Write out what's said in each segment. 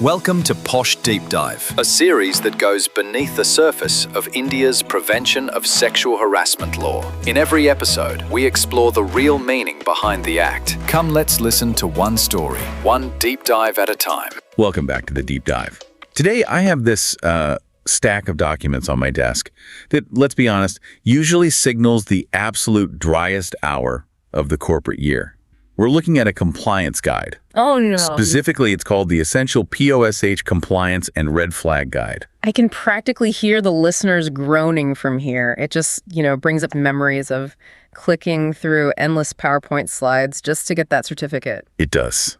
Welcome to POSH Deep Dive, a series that goes beneath the surface of India's prevention of sexual harassment law. In every episode, we explore the real meaning behind the act. Come, let's listen to one story, one deep dive at a time. Welcome back to the Deep Dive. Today, I have this stack of documents on my desk that, let's be honest, usually signals the absolute driest hour of the corporate year. We're looking at a compliance guide. Oh, no. Specifically, it's called the Essential POSH Compliance and Red Flag Guide. I can practically hear the listeners groaning from here. It just, brings up memories of clicking through endless PowerPoint slides just to get that certificate. It does.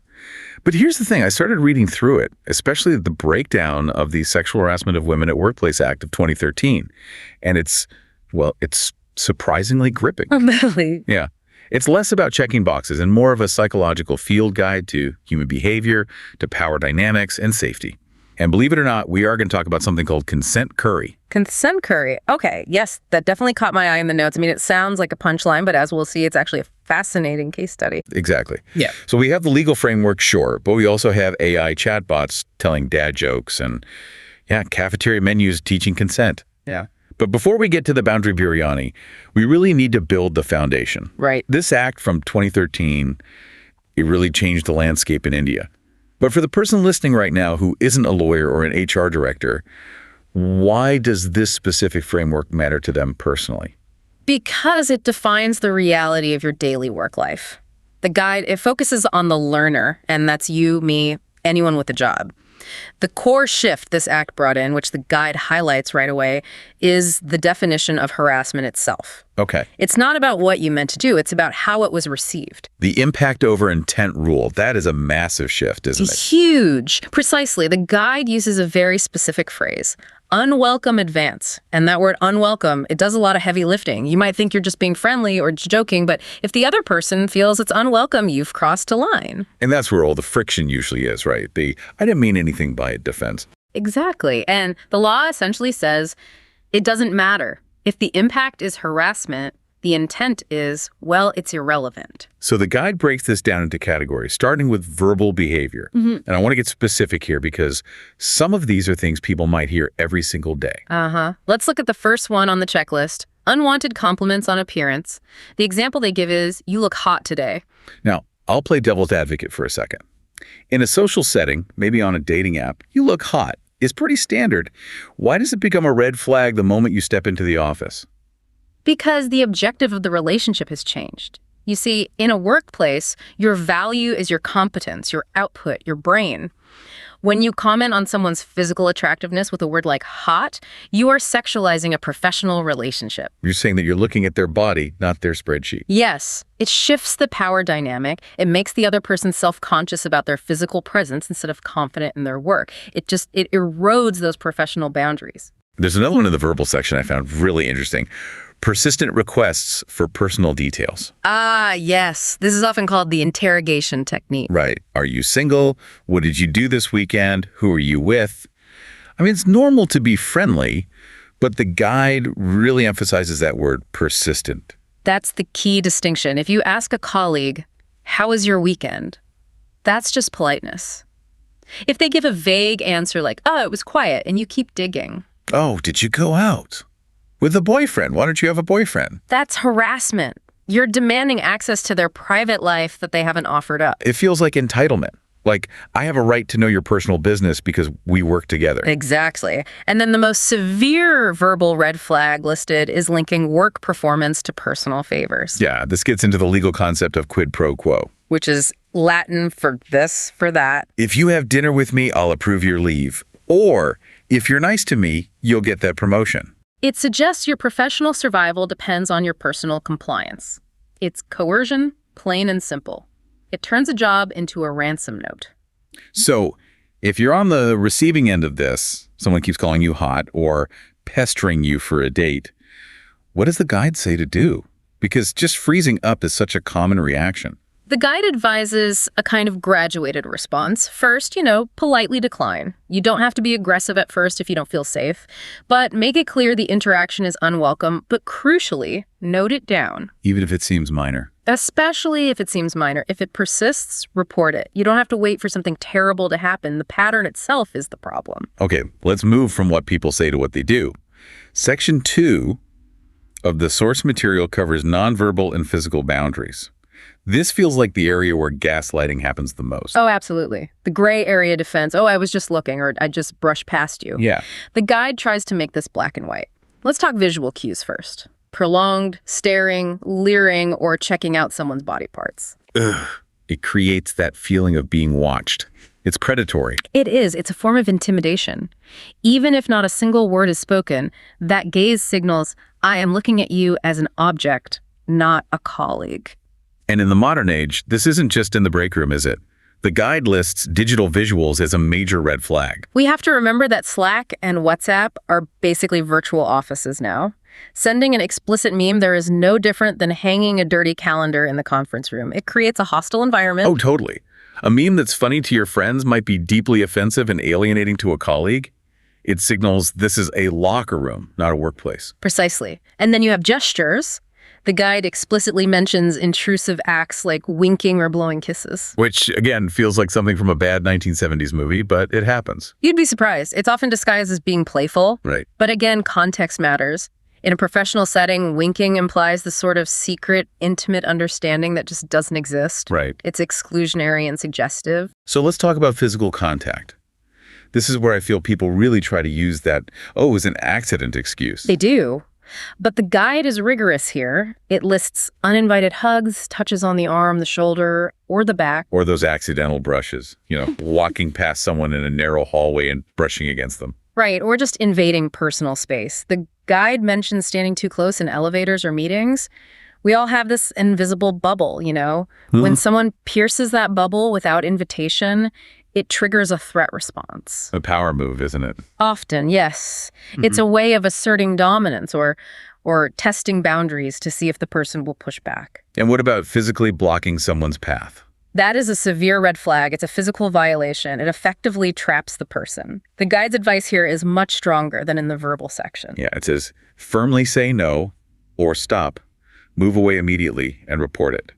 But here's the thing. I started reading through it, especially the breakdown of the Sexual Harassment of Women at Workplace Act of 2013. And it's surprisingly gripping. Really? Yeah. It's less about checking boxes and more of a psychological field guide to human behavior, to power dynamics, and safety. And believe it or not, we are going to talk about something called consent curry. Consent curry. Okay, yes, that definitely caught my eye in the notes. I mean, it sounds like a punchline, but as we'll see, it's actually a fascinating case study. Exactly. Yeah. So we have the legal framework, sure, but we also have AI chatbots telling dad jokes and, cafeteria menus teaching consent. Yeah. But before we get to the boundary biryani, we really need to build the foundation. Right. This act from 2013, it really changed the landscape in India. But for the person listening right now who isn't a lawyer or an HR director, why does this specific framework matter to them personally? Because it defines the reality of your daily work life. The guide, it focuses on the learner, and that's you, me, anyone with a job. The core shift this act brought in, which the guide highlights right away, is the definition of harassment itself. Okay. It's not about what you meant to do. It's about how it was received. The impact over intent rule, that is a massive shift, isn't it? Huge. Precisely. The guide uses a very specific phrase, unwelcome advance. And that word unwelcome, it does a lot of heavy lifting. You might think you're just being friendly or joking, but if the other person feels it's unwelcome, you've crossed a line. And that's where all the friction usually is, right? I didn't mean anything by defense. Exactly. And the law essentially says it doesn't matter. If the impact is harassment, the intent is, it's irrelevant. So the guide breaks this down into categories, starting with verbal behavior. And I want to get specific here because some of these are things people might hear every single day. Let's look at the first one on the checklist, unwanted compliments on appearance. The example they give is, you look hot today. Now, I'll play devil's advocate for a second. In a social setting, maybe on a dating app, you look hot is pretty standard. Why does it become a red flag the moment you step into the office? Because the objective of the relationship has changed. You see, in a workplace, your value is your competence, your output, your brain. When you comment on someone's physical attractiveness with a word like hot, you are sexualizing a professional relationship. You're saying that you're looking at their body, not their spreadsheet. Yes. It shifts the power dynamic. It makes the other person self-conscious about their physical presence instead of confident in their work. It erodes those professional boundaries. There's another one in the verbal section I found really interesting. Persistent requests for personal details. Yes. This is often called the interrogation technique. Right. Are you single? What did you do this weekend? Who are you with? I mean, it's normal to be friendly, but the guide really emphasizes that word persistent. That's the key distinction. If you ask a colleague, how was your weekend? That's just politeness. If they give a vague answer like, it was quiet, and you keep digging. Oh, did you go out? With a boyfriend? Why don't you have a boyfriend? That's harassment. You're demanding access to their private life that they haven't offered up. It feels like entitlement. Like, I have a right to know your personal business because we work together. Exactly. And then the most severe verbal red flag listed is linking work performance to personal favors. Yeah, this gets into the legal concept of quid pro quo. Which is Latin for this, for that. If you have dinner with me, I'll approve your leave. Or, if you're nice to me, you'll get that promotion. It suggests your professional survival depends on your personal compliance. It's coercion, plain and simple. It turns a job into a ransom note. So, if you're on the receiving end of this, someone keeps calling you hot or pestering you for a date, what does the guide say to do? Because just freezing up is such a common reaction. The guide advises a kind of graduated response. First, politely decline. You don't have to be aggressive at first if you don't feel safe, but make it clear the interaction is unwelcome, but crucially, note it down. Even if it seems minor. Especially if it seems minor. If it persists, report it. You don't have to wait for something terrible to happen. The pattern itself is the problem. Okay, let's move from what people say to what they do. Section 2 of the source material covers nonverbal and physical boundaries. This feels like the area where gaslighting happens the most. Oh, absolutely. The gray area defense. Oh, I was just looking, or I just brushed past you. Yeah. The guide tries to make this black and white. Let's talk visual cues first. Prolonged, staring, leering, or checking out someone's body parts. Ugh. It creates that feeling of being watched. It's predatory. It is. It's a form of intimidation. Even if not a single word is spoken, that gaze signals, I am looking at you as an object, not a colleague. And in the modern age, this isn't just in the break room, is it? The guide lists digital visuals as a major red flag. We have to remember that Slack and WhatsApp are basically virtual offices now. Sending an explicit meme there is no different than hanging a dirty calendar in the conference room. It creates a hostile environment. Oh, totally. A meme that's funny to your friends might be deeply offensive and alienating to a colleague. It signals this is a locker room, not a workplace. Precisely. And then you have gestures. The guide explicitly mentions intrusive acts like winking or blowing kisses. Which, again, feels like something from a bad 1970s movie, but it happens. You'd be surprised. It's often disguised as being playful. Right. But again, context matters. In a professional setting, winking implies the sort of secret, intimate understanding that just doesn't exist. Right. It's exclusionary and suggestive. So let's talk about physical contact. This is where I feel people really try to use that, it was an accident excuse. They do. But the guide is rigorous here. It lists uninvited hugs, touches on the arm, the shoulder, or the back. Or those accidental brushes, walking past someone in a narrow hallway and brushing against them. Right, or just invading personal space. The guide mentions standing too close in elevators or meetings. We all have this invisible bubble, When someone pierces that bubble without invitation, it triggers a threat response. A power move, isn't it? Often, yes. It's a way of asserting dominance or testing boundaries to see if the person will push back. And what about physically blocking someone's path? That is a severe red flag. It's a physical violation. It effectively traps the person. The guide's advice here is much stronger than in the verbal section. Yeah, it says, firmly say no or stop, move away immediately, and report it.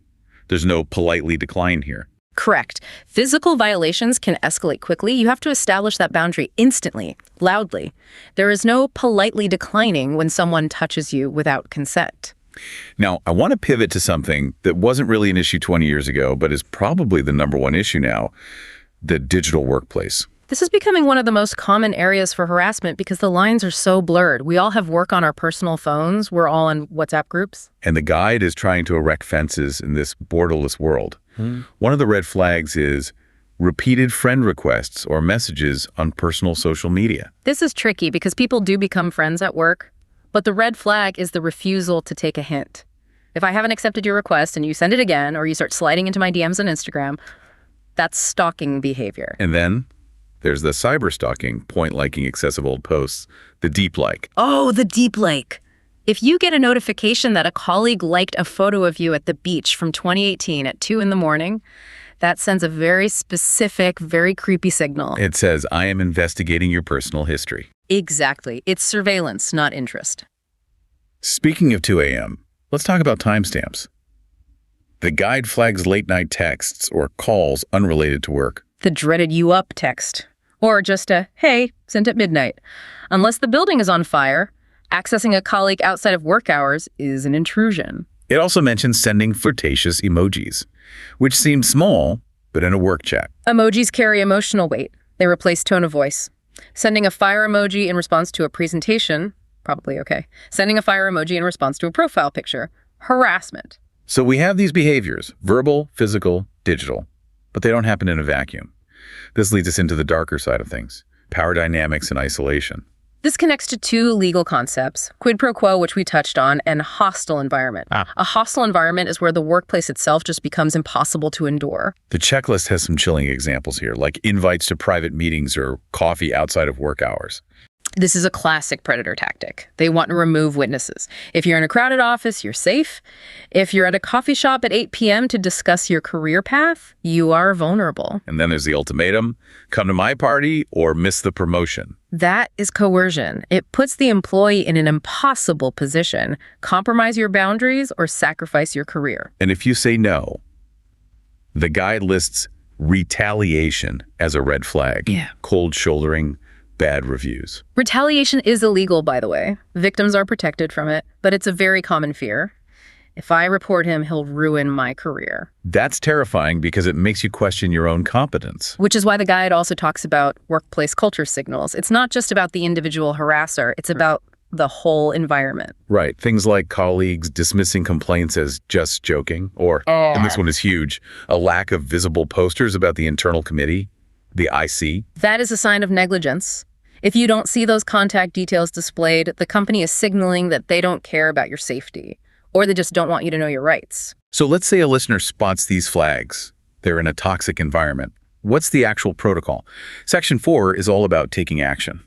There's no politely decline here. Correct. Physical violations can escalate quickly. You have to establish that boundary instantly, loudly. There is no politely declining when someone touches you without consent. Now, I want to pivot to something that wasn't really an issue 20 years ago, but is probably the #1 issue now, the digital workplace. This is becoming one of the most common areas for harassment because the lines are so blurred. We all have work on our personal phones. We're all in WhatsApp groups. And the guide is trying to erect fences in this borderless world. One of the red flags is repeated friend requests or messages on personal social media. This is tricky because people do become friends at work, but the red flag is the refusal to take a hint. If I haven't accepted your request and you send it again or you start sliding into my DMs on Instagram, that's stalking behavior. And then there's the cyber stalking, point-liking excessive old posts, the deep like. Oh, the deep like. If you get a notification that a colleague liked a photo of you at the beach from 2018 at 2 in the morning, that sends a very specific, very creepy signal. It says, I am investigating your personal history. Exactly. It's surveillance, not interest. Speaking of 2 a.m., let's talk about timestamps. The guide flags late-night texts or calls unrelated to work. The dreaded you up text. Or just a, hey, sent at midnight. Unless the building is on fire, accessing a colleague outside of work hours is an intrusion. It also mentions sending flirtatious emojis, which seems small, but in a work chat. Emojis carry emotional weight. They replace tone of voice. Sending a fire emoji in response to a presentation, probably okay. Sending a fire emoji in response to a profile picture, harassment. So we have these behaviors, verbal, physical, digital, but they don't happen in a vacuum. This leads us into the darker side of things, power dynamics and isolation. This connects to 2 legal concepts, quid pro quo, which we touched on, and hostile environment. A hostile environment is where the workplace itself just becomes impossible to endure. The checklist has some chilling examples here, like invites to private meetings or coffee outside of work hours. This is a classic predator tactic. They want to remove witnesses. If you're in a crowded office, you're safe. If you're at a coffee shop at 8 p.m. to discuss your career path, you are vulnerable. And then there's the ultimatum, come to my party or miss the promotion. That is coercion. It puts the employee in an impossible position. Compromise your boundaries or sacrifice your career. And if you say no, the guide lists retaliation as a red flag. Yeah. Cold shouldering, bad reviews. Retaliation is illegal, by the way. Victims are protected from it, but it's a very common fear. If I report him, he'll ruin my career. That's terrifying because it makes you question your own competence. Which is why the guide also talks about workplace culture signals. It's not just about the individual harasser, it's about the whole environment. Right. Things like colleagues dismissing complaints as just joking, or, and this one is huge, a lack of visible posters about the internal committee, the IC. That is a sign of negligence. If you don't see those contact details displayed, the company is signaling that they don't care about your safety, or they just don't want you to know your rights. So let's say a listener spots these flags. They're in a toxic environment. What's the actual protocol? Section 4 is all about taking action.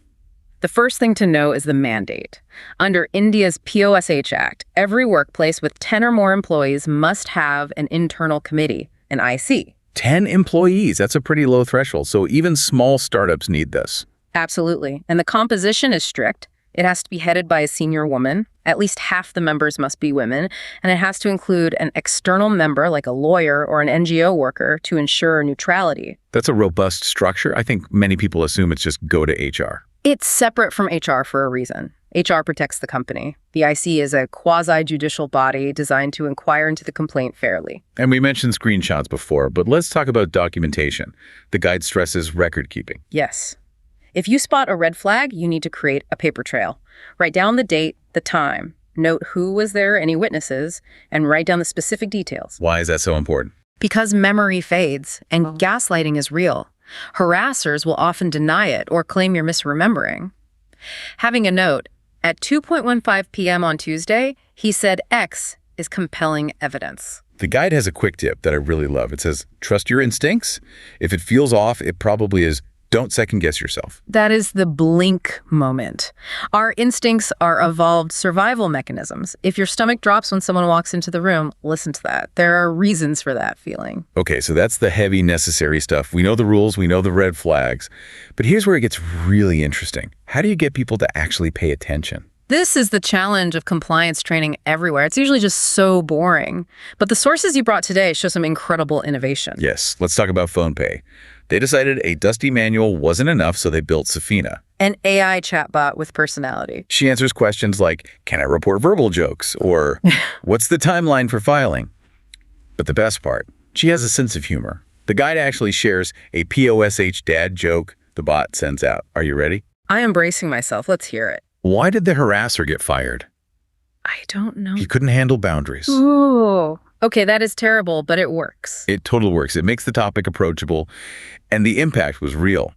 The first thing to know is the mandate. Under India's POSH Act, every workplace with 10 or more employees must have an internal committee, an IC. 10 employees, that's a pretty low threshold. So even small startups need this. Absolutely. And the composition is strict. It has to be headed by a senior woman. At least half the members must be women. And it has to include an external member, like a lawyer or an NGO worker, to ensure neutrality. That's a robust structure. I think many people assume it's just go to HR. It's separate from HR for a reason. HR protects the company. The IC is a quasi-judicial body designed to inquire into the complaint fairly. And we mentioned screenshots before, but let's talk about documentation. The guide stresses record keeping. Yes. If you spot a red flag, you need to create a paper trail. Write down the date, the time, note who was there, any witnesses, and write down the specific details. Why is that so important? Because memory fades, and gaslighting is real. Harassers will often deny it or claim you're misremembering. Having a note, at 2:15 p.m. on Tuesday, he said X is compelling evidence. The guide has a quick tip that I really love. It says, trust your instincts. If it feels off, it probably is. Don't second guess yourself. That is the blink moment. Our instincts are evolved survival mechanisms. If your stomach drops when someone walks into the room, listen to that. There are reasons for that feeling. Okay, so that's the heavy, necessary stuff. We know the rules, we know the red flags. But here's where it gets really interesting. How do you get people to actually pay attention? This is the challenge of compliance training everywhere. It's usually just so boring. But the sources you brought today show some incredible innovation. Yes, let's talk about PhonePay. They decided a dusty manual wasn't enough, so they built Safina. An AI chatbot with personality. She answers questions like, can I report verbal jokes? Or, what's the timeline for filing? But the best part, she has a sense of humor. The guide actually shares a POSH dad joke the bot sends out. Are you ready? I am bracing myself. Let's hear it. Why did the harasser get fired? I don't know. He couldn't handle boundaries. Ooh. Okay, that is terrible, but it works. It totally works. It makes the topic approachable, and the impact was real.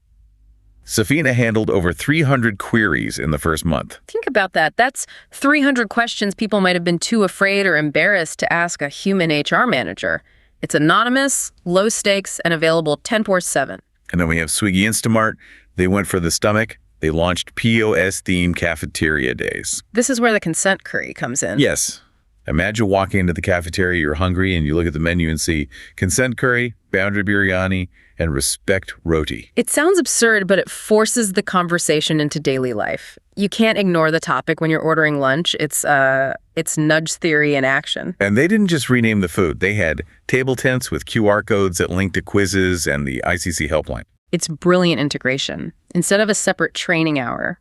Safina handled over 300 queries in the first month. Think about that. That's 300 questions people might have been too afraid or embarrassed to ask a human HR manager. It's anonymous, low stakes, and available 24/7. And then we have Swiggy Instamart. They went for the stomach. They launched POS-themed cafeteria days. This is where the consent curry comes in. Yes. Imagine walking into the cafeteria, you're hungry, and you look at the menu and see consent curry, boundary biryani, and respect roti. It sounds absurd, but it forces the conversation into daily life. You can't ignore the topic when you're ordering lunch. It's nudge theory in action. And they didn't just rename the food. They had table tents with QR codes that linked to quizzes and the ICC helpline. It's brilliant integration. Instead of a separate training hour,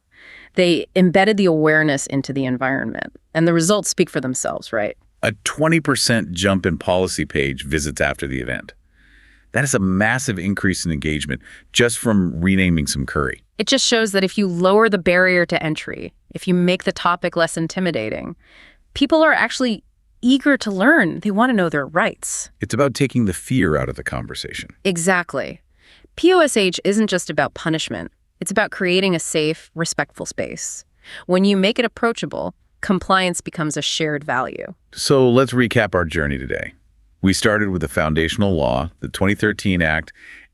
they embedded the awareness into the environment. And the results speak for themselves, right? A 20% jump in policy page visits after the event. That is a massive increase in engagement just from renaming some curry. It just shows that if you lower the barrier to entry, if you make the topic less intimidating, people are actually eager to learn. They want to know their rights. It's about taking the fear out of the conversation. Exactly. POSH isn't just about punishment. It's about creating a safe, respectful space. When you make it approachable, compliance becomes a shared value. So let's recap our journey today. We started with the foundational law, the 2013 Act,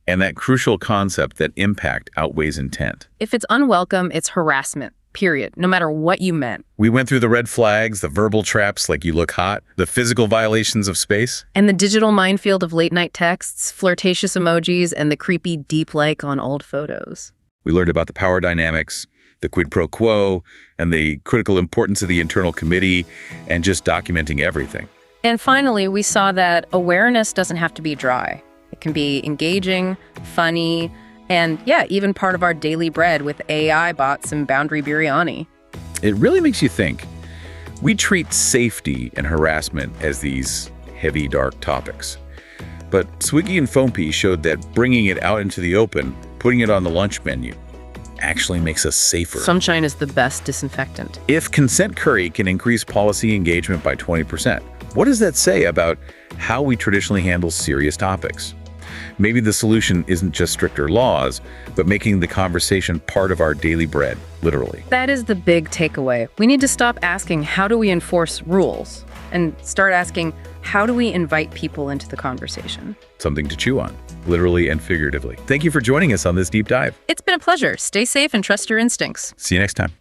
And that crucial concept that impact outweighs intent. If it's unwelcome, it's harassment, period, no matter what you meant. We went through the red flags, the verbal traps like you look hot, the physical violations of space. And the digital minefield of late-night texts, flirtatious emojis, and the creepy deep like on old photos. We learned about the power dynamics, the quid pro quo, and the critical importance of the internal committee, and just documenting everything. And finally, we saw that awareness doesn't have to be dry. It can be engaging, funny, and yeah, even part of our daily bread with AI bots and boundary biryani. It really makes you think. We treat safety and harassment as these heavy, dark topics. But Swiggy and Foampi showed that bringing it out into the open, putting it on the lunch menu, actually makes us safer. Sunshine is the best disinfectant. If consent curry can increase policy engagement by 20%, what does that say about how we traditionally handle serious topics? Maybe the solution isn't just stricter laws, but making the conversation part of our daily bread, literally. That is the big takeaway. We need to stop asking, how do we enforce rules? And start asking, how do we invite people into the conversation? Something to chew on, literally and figuratively. Thank you for joining us on this deep dive. It's been a pleasure. Stay safe and trust your instincts. See you next time.